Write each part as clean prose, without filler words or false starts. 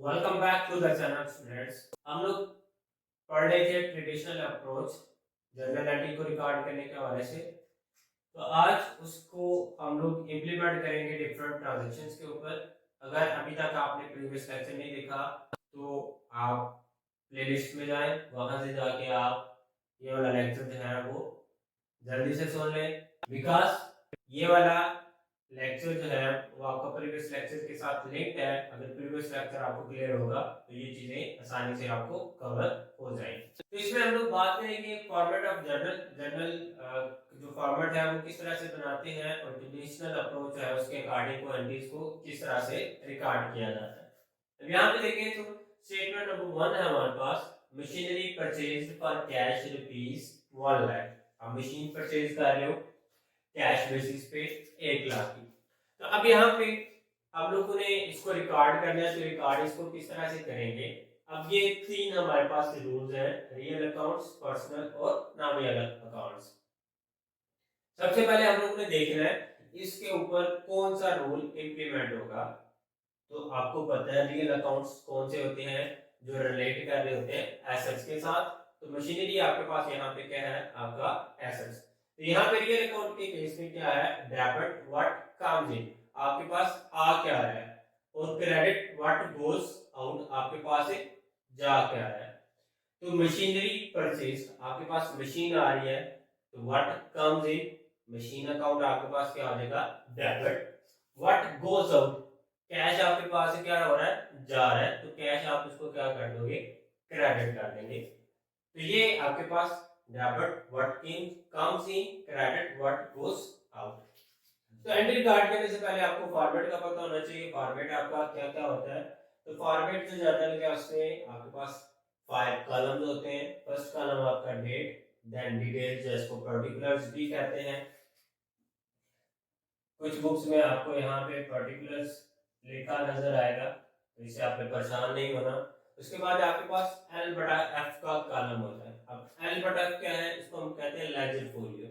Welcome back to the channel students. हम लोग पढ़ रहे थे ट्रेडिशनल अप्रोच जनरल एंट्री को रिकॉर्ड करने के हवाले से। तो आज उसको हम लोग इम्प्लीमेंट करेंगे डिफरेंट ट्रांजैक्शंस के ऊपर। अगर अभी तक आपने प्रीवियस लेक्चर नहीं देखा तो आप प्लेलिस्ट में जाएं, वहां से जाके आप ये वाला लेक्चर जो है वो जल्दी से सुन लें, बिकॉज ये वाला लेक्चर जो है वो आपका प्रीवियस लेक्चर के साथ लिंक्ड है। अगर प्रीवियस लेक्चर आपको क्लियर होगा तो ये चीजें आसानी से आपको कवर हो जाएंगी। तो इसमें हम लोग बात करेंगे फॉर्मेट ऑफ जर्नल। जो फॉर्मेट है वो किस तरह से बनाते हैं और ट्रेडिशनल अप्रोच है उसके अकॉर्डिंग को एंट्रीज को किस तरह से रिकॉर्ड किया जाता है। अब यहाँ पे देखें तो स्टेटमेंट नंबर 1 है हमारे पास, machinery purchase for cash rupees 1 lakh. आप मशीन परचेज कर रहे हो कैश बेसिस पे 1 लाख की। तो अब यहाँ पे हम लोगों ने इसको रिकॉर्ड करना है, तो रिकॉर्ड इसको किस तरह से करेंगे। अब ये तीन हमारे पास रूल्स हैं, रियल अकाउंट्स, पर्सनल और नॉमिनल अकाउंट्स। सबसे पहले हम लोगों ने देखना है इसके ऊपर कौन सा रूल इंप्लीमेंट होगा। तो आपको पता है रियल अकाउंट्स कौन से होते हैं, जो रिलेट कर रहे होते हैं एसेट्स के साथ। तो मशीनरी आपके पास यहाँ पे क्या है, आपका एसेट्स। तो यहाँ पे रियल अकाउंट के केस में क्या है, डेबिट व्हाट कम्स इन, आपके पास आ क्या रहा है, और क्रेडिट व्हाट गोज आउट, आपके पास जा क्या रहा है। तो मशीनरी परचेज आपके पास मशीन आ रही है, तो what comes in machine account आपके पास क्या हो जाएगा, debit. What goes out cash आपके पास से क्या हो रहा है, जा रहा है, तो कैश आप इसको क्या कर दोगे, क्रेडिट कर देंगे। तो ये आपके पास debit what in comes in, credit what goes out. तो एंट्री कार्ड करने से पहले आपको फॉर्मेट का पता होना चाहिए, फॉर्मेट आपका क्या क्या होता है। तो फॉर्मेट जो जाता है क्या, उसमें आपके पास 5 कॉलम्स होते हैं। फर्स्ट कॉलम आपका डेट, देन डिटेल्स जिसको पर्टिकुलर्स भी कहते हैं। कुछ बुक्स में आपको यहाँ पे पर्टिकुलर्स लिखा नजर आएगा, तो इससे आपने परेशान नहीं होना। उसके बाद आपके पास एल बटा एफ का कॉलम होता है। अब एल बटा एफ क्या है, इसको हम कहते हैं लेजर फोलियो।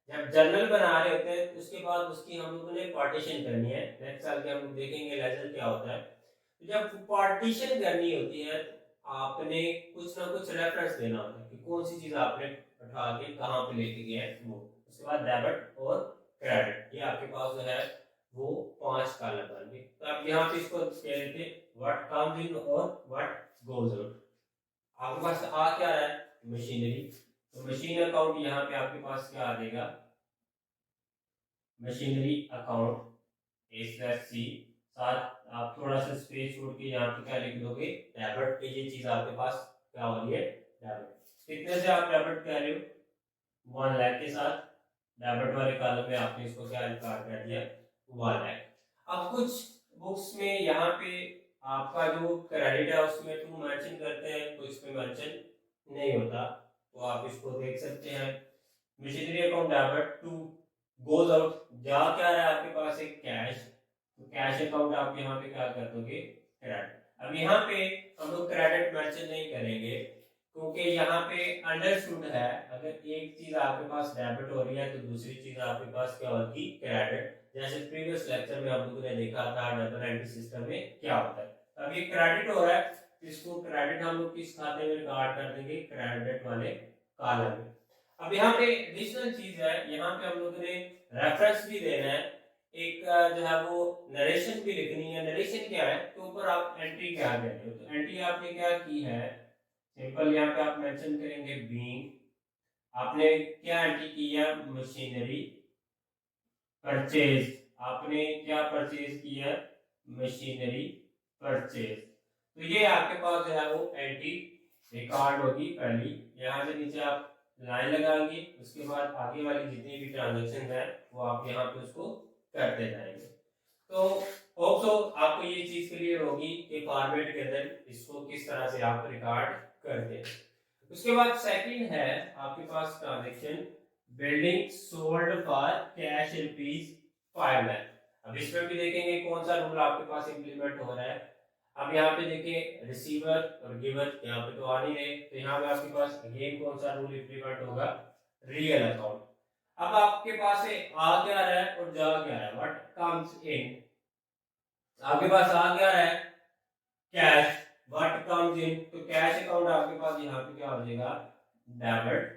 जब जर्नल बना रहे होते हैं तो उसके बाद उसकी हम लोगों ने पार्टीशन करनी है। नेक्स्ट साल के हम लोग देखेंगे लेजर क्या होता है। तो जब पार्टीशन करनी होती है आपने कुछ ना कुछ रेफरेंस देना होता है कि कौन सी चीज आपने उठा के कहाँ पे लेके गए हैं वो। उसके बाद डेबिट और क्रेडिट, ये आपके पास जो है वो 5 कॉलम बन गए। तो आप यहाँ पे इसको कह देते व्हाट कम्स इन और व्हाट गोज आउट। आपके पास आ क्या रहा है, मशीनरी। तो मशीन अकाउंट यहाँ पे आपके पास क्या आ जाएगा, मशीनरी अकाउंट A/C। साथ आप थोड़ा सा स्पेस छोड़ के यहाँ पे क्या लिख दोगे, डेबिट। ये चीज आपके पास क्या हो रही है, डेबिट। कितने से आप डेबिट कर रहे हो, 1 लाख के साथ। डेबिट वाले कॉलम में आपने इसको क्या रिकॉर्ड कर दिया, 1 लाख। अब कुछ बुक्स में यहाँ पे आपका जो क्रेडिट है उसमें टू मेंशन करते हैं, तो इसमें मेंशन नहीं होता, तो आप इसको देख सकते हैं। Machinery account debit to goes out, जा क्या रहा है आपके पास एक कैश, तो कैश अकाउंट आप यहाँ पे क्या कर दोगे, क्रेडिट। अब यहाँ पे हम लोग क्रेडिट मेंशन नहीं करेंगे क्योंकि यहाँ पे अंडरस्टूड है, अगर एक चीज आपके पास डेबिट हो रही है तो दूसरी चीज आपके पास क्या होगी, क्रेडिट। जैसे प्रीवियस लेक्चर में हम लोगों ने देखा था डबल एंट्री सिस्टम में क्या होता है। अब ये क्रेडिट हो रहा है, इसको क्रेडिट हम लोग किस खाते में रिकॉर्ड कर देंगे, क्रेडिट वाले कॉलम में। अब यहाँ पे एडिशनल चीज है, यहाँ पे हम लोगों ने रेफरेंस भी देना है, एक जो है वो नरेशन भी लिखनी है। नरेशन क्या है, तो ऊपर आप एंट्री क्या कर रहे हो, तो एंट्री आपने क्या की है, सिंपल यहाँ पे आप मेंशन करेंगे बीइंग। आपने क्या एंट्री की है, मशीनरी परचेज। आपने क्या परचेज किया, मशीनरी परचेज। तो ये आपके पास जो है वो एंट्री रिकॉर्ड होगी पहली। यहाँ से नीचे आप लाइन लगाएंगे, उसके बाद आगे वाली जितनी भी ट्रांजेक्शन है वो आप यहाँ पे उसको करते जाएंगे। तो होप सो आपको ये चीज क्लियर होगी कि फॉर्मेट के अंदर इसको किस तरह से आप रिकॉर्ड करते हैं। उसके बाद सेकंड है आपके पास transaction building sold for cash rupees 5 lakh. अब इसमें भी देखेंगे कौन सा रूल आपके पास इंप्लीमेंट हो रहा है। अब यहाँ पे देखिए रिसीवर और गिवर यहाँ पे तो आ नहीं रहे, तो यहाँ पे आपके पास अगेन कौन सा रूल इंप्लीमेंट होगा, रियल अकाउंट। अब आपके पास से आ क्या रहा है और जा क्या रहा है, व्हाट कम्स इन। आपके पास आ क्या रहा है, कैश व्हाट कम्स इन, तो कैश अकाउंट आपके पास यहाँ पे क्या हो जाएगा, डेबिट,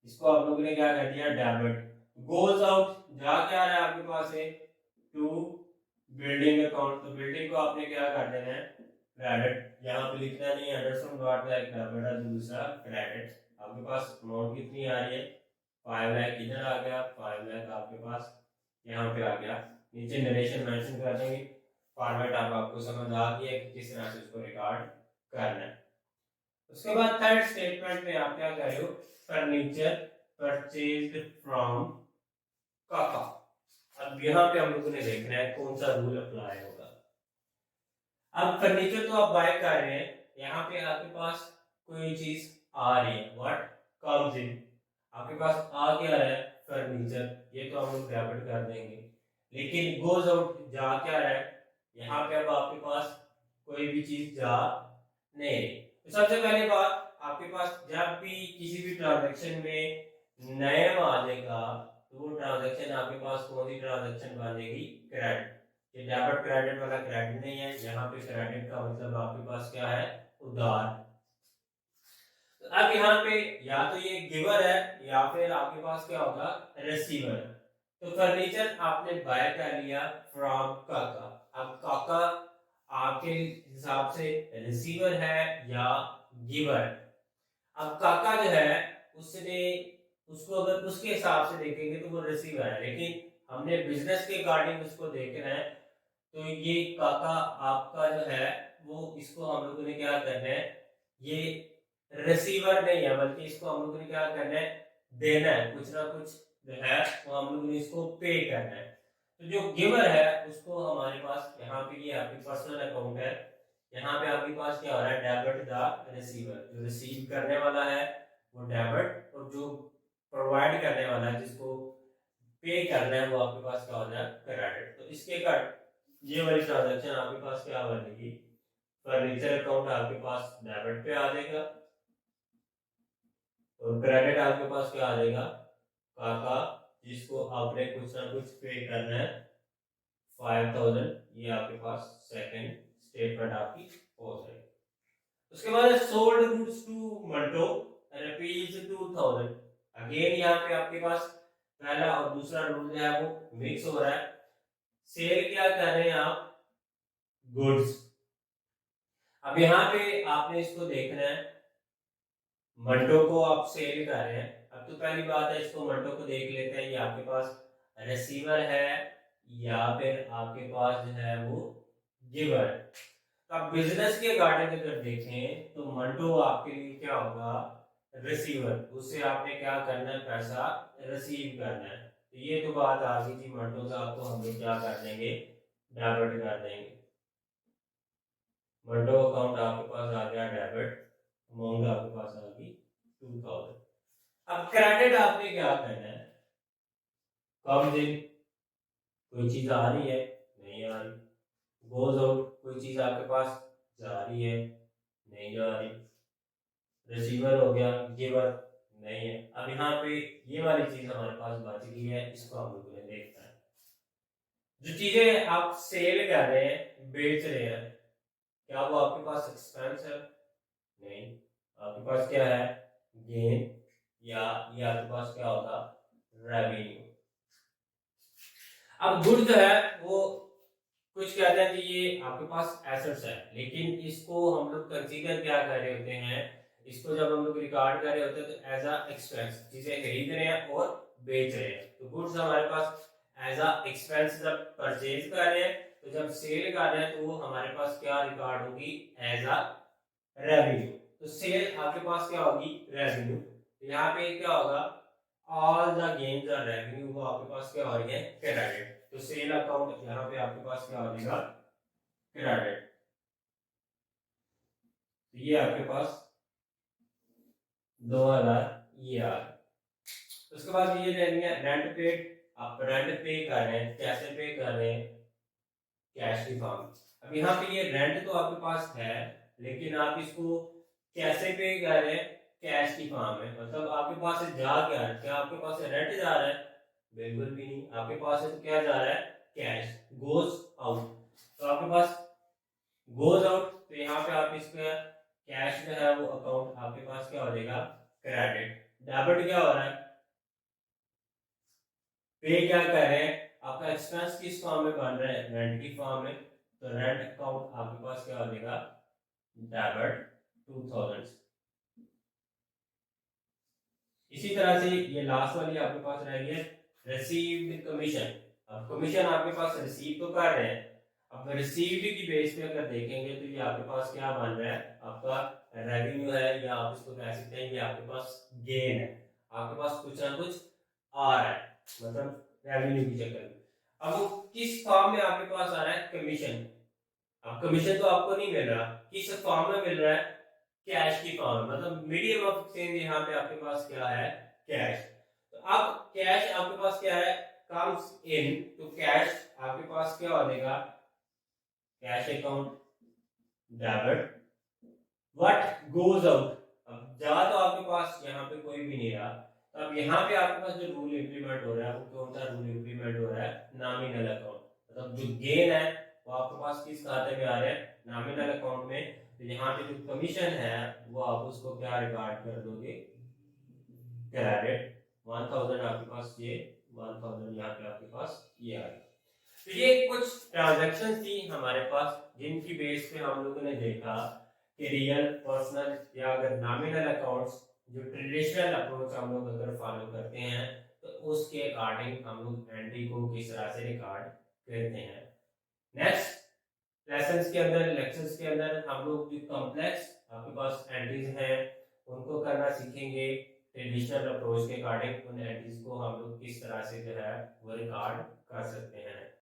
इसको आप लोगों ने क्या कर दिया, डेबिट। गोज आउट, जा क्या रहा है आपके पास है, टू बिल्डिंग अकाउंट, तो बिल्डिंग को आपने क्या कर देना है, क्रेडिट, यहाँ पे लिखना नहीं है, अंडरस्टैंड व्हाट लाइक डेबिट और दूसरा क्रेडिट। आपके पास अमाउंट कितनी आ रही है, 5 लाख, इधर आ गया 5 लाख आपके पास, यहाँ पे आ गया, नीचे नरेशन मेंशन कर देंगे, फॉर्मेट आप आपको समझ आ गया कि किस तरह से उसको रिकॉर्ड करना है। उसके बाद थर्ड स्टेटमेंट में आप क्या कर रहे हो, फर्नीचर परचेज्ड फ्रॉम काका। अब यहाँ पे हम लोगों ने देखना है कौन सा रूल अप्लाई होगा। अब फर्नीचर तो आप बाय कर रहे हैं, यहाँ पे आपके पास कोई चीज आ रही है, व्हाट कम्स इन, आपके पास आ क्या रहा है, फर्नीचर, ये तो हम लोग डेबिट कर देंगे। लेकिन गोज आउट, जा क्या रहा है, यहाँ पे अब आपके पास कोई भी चीज जा नहीं रही। तो सबसे पहले बात, आपके पास जब भी किसी भी ट्रांजैक्शन में नया आ जाएगा तो वो ट्रांजैक्शन आपके पास कौन सी ट्रांजैक्शन बनेगी, क्रेडिट। ये डेबिट क्रेडिट वाला क्रेडिट नहीं है, यहाँ पे क्रेडिट का मतलब आपके पास क्या है, उधार। तो अब यहाँ पे या तो ये गिवर है या फिर आपके पास क्या होगा, रिसीवर। तो फर्नीचर आपने बाय कर लिया फ्रॉम काका, अब काका आपके हिसाब से रिसीवर है या गिवर। अब काका जो है उसने, उसको अगर उसके हिसाब से देखेंगे तो वो रिसीवर है, लेकिन हमने बिजनेस के अकॉर्डिंग उसको देखना है, तो ये काका आपका जो है वो, इसको हम लोगों ने क्या करना है, ये रिसीवर नहीं है, बल्कि इसको हम लोगों ने क्या करना है, देना है, कुछ ना कुछ जो है वो हम लोगों ने इसको पे करना है। तो जो गिवर है उसको हमारे पास यहाँ पे, ये आपकी पर्सनल अकाउंट है, यहाँ पे आपके पास क्या हो रहा है, डेबिट द रिसीवर, जो रिसीव करने वाला है वो डेबिट, और जो प्रोवाइड करने वाला है, जिसको पे करना है, वो आपके पास क्या हो जाए, क्रेडिट। तो इसके कट ये वाली ट्रांजैक्शन आपके पास क्या बनेगी, फर्नीचर अकाउंट आपके पास डेबिट पे आ जाएगा, और क्रेडिट आपके पास क्या आ जाएगा, काका, जिसको आपने कुछ ना कुछ पे करना है, 5000, ये आपके पास सेकंड स्टेटमेंट आपकी हो जाएगी। उसके बाद sold goods to Manto rupees 2000, again यहाँ पे आपके पास पहला और दूसरा रूल जो है वो मिक्स हो रहा है। सेल क्या कर रहे हैं आप, गुड्स। अब यहाँ पे आपने इसको देखना है, मंटो को आप सेल कर रहे हैं। अब तो पहली बात है, इसको मंटो को देख लेते हैं, ये आपके पास रिसीवर है या फिर आपके पास जो है वो गिवर। अब बिजनेस के अकॉर्डिंग अगर देखें तो मंटो आपके लिए क्या होगा, रिसीवर, उससे आपने क्या करना है, पैसा रिसीव करना है। तो ये तो बात आ गई थी, मंटो से आपको हम लोग क्या कर देंगे, डेबिट कर देंगे। मंटो अकाउंट आपके पास आ गया डेबिट, अमाउंट आपके पास आ गई 2000। अब क्रेडिट आपने क्या करना है, कम दिन, कोई चीज आ रही है, नहीं आ रही, गोज आउट, कोई चीज आपके पास जा रही है, नहीं जा रही, रिसीवर हो गया, गिवर नहीं है। अब यहाँ पे ये वाली चीज हमारे पास बच गई है, इसको हम लोगों ने देखना है। जो चीजें आप सेल कर रहे हैं, बेच रहे हैं, क्या वो आपके पास एक्सपेंस है, नहीं, आपके पास क्या है, गेन, या ये आपके पास क्या होगा, रेवेन्यू। अब गुड जो है वो, कुछ कहते हैं कि ये आपके पास एसेट्स है, लेकिन इसको हम लोग कंसीडर क्या कर रहे होते हैं, इसको जब हम लोग रिकॉर्ड कर रहे होते हैं तो एज अ एक्सपेंस, चीजें खरीद रहे हैं और बेच रहे हैं। तो गुड्स हमारे पास एज अ एक्सपेंस जब परचेज कर रहे हैं, तो जब सेल कर रहे हैं तो वो हमारे पास क्या रिकॉर्ड होगी, एज अ रेवेन्यू। तो सेल आपके पास क्या होगी, रेवेन्यू। तो यहाँ पे क्या होगा, ऑल द गेन्स और रेवेन्यू वो आपके पास क्या हो रही है, क्रेडिट। तो सेल अकाउंट यहाँ पे आपके पास क्या हो जाएगा, क्रेडिट। तो ये आपके पास 2000 ये आ रहा। उसके बाद ये रेंट पेड, आप रेंट पे कर रहे हैं, कैसे पे कर रहे हैं, कैश की फॉर्म। अब यहाँ पे ये रेंट तो आपके पास है, लेकिन आप इसको कैसे पे कर रहे हैं, कैश की फॉर्म में। मतलब आपके पास से जा क्या है, क्या आपके पास से रेंट जा रहा है, बिल्कुल भी नहीं, आपके पास से तो क्या जा रहा है, कैश गोज आउट। तो आपके पास गोज आउट, तो यहाँ पे आप इसका कैश जो है वो अकाउंट आपके पास क्या हो जाएगा, क्रेडिट। डेबिट क्या हो रहा है, पे क्या कर रहे हैं, आपका एक्सपेंस किस फॉर्म में बन रहा है, रेंट की फॉर्म में, तो रेंट अकाउंट आपके पास क्या हो जाएगा, डेबिट 2000। इसी तरह से ये लास्ट वाली आपके पास रह गई है रिसीव्ड कमीशन। अब कमीशन आपके पास रिसीव तो कर रहे हैं, अब रिसीव्ड की बेस पे अगर देखेंगे तो ये आपके पास क्या बन रहा है, आपका रेवेन्यू है, या आप इसको कह सकते हैं ये आपके पास गेन है, आपके पास कुछ ना कुछ आ रहा है, मतलब रेवेन्यू की चक्कर में। अब वो किस फॉर्म में आपके पास आ रहा है, कमीशन। अब कमीशन तो आपको नहीं मिल रहा, किस फॉर्म में मिल रहा है, कैश की फॉर्म, मतलब मीडियम ऑफ एक्सचेंज यहाँ पे आपके पास क्या है, कैश। तो अब कैश आपके पास क्या है, कम्स इन, तो कैश आपके पास क्या हो जाएगा, cash account debit, what goes out, अब जा तो आपके पास यहाँ पे कोई भी नहीं रहा, तो अब यहाँ पे आपके पास जो रूल इंप्लीमेंट हो रहा है वो कौन सा रूल इंप्लीमेंट हो रहा है, नॉमिनल अकाउंट, मतलब जो गेन है वो आपके पास किस खाते में आ रहा है, नॉमिनल अकाउंट में। तो यहाँ पे जो कमीशन है वो आप उसको क्या रिकॉर्ड कर दोगे, क्रेडिट 1000 आपके पास, ये 1000 यहाँ पे आपके पास ये आ गया। तो ये कुछ ट्रांजैक्शन थी हमारे पास जिनकी बेस पे हम लोगों ने देखा कि रियल, पर्सनल या अगर नॉमिनल अकाउंट्स, जो ट्रेडिशनल अप्रोच हम लोग अगर फॉलो करते हैं तो उसके अकॉर्डिंग हम लोग एंट्री को किस तरह से रिकॉर्ड करते हैं। नेक्स्ट लेसन्स के अंदर, लेक्चर्स के अंदर हम लोग जो कॉम्प्लेक्स आपके पास एंट्रीज हैं उनको करना सीखेंगे, ट्रेडिशनल अप्रोच के अकॉर्डिंग उन एंट्रीज को हम लोग किस तरह से जो है वो रिकॉर्ड कर सकते हैं।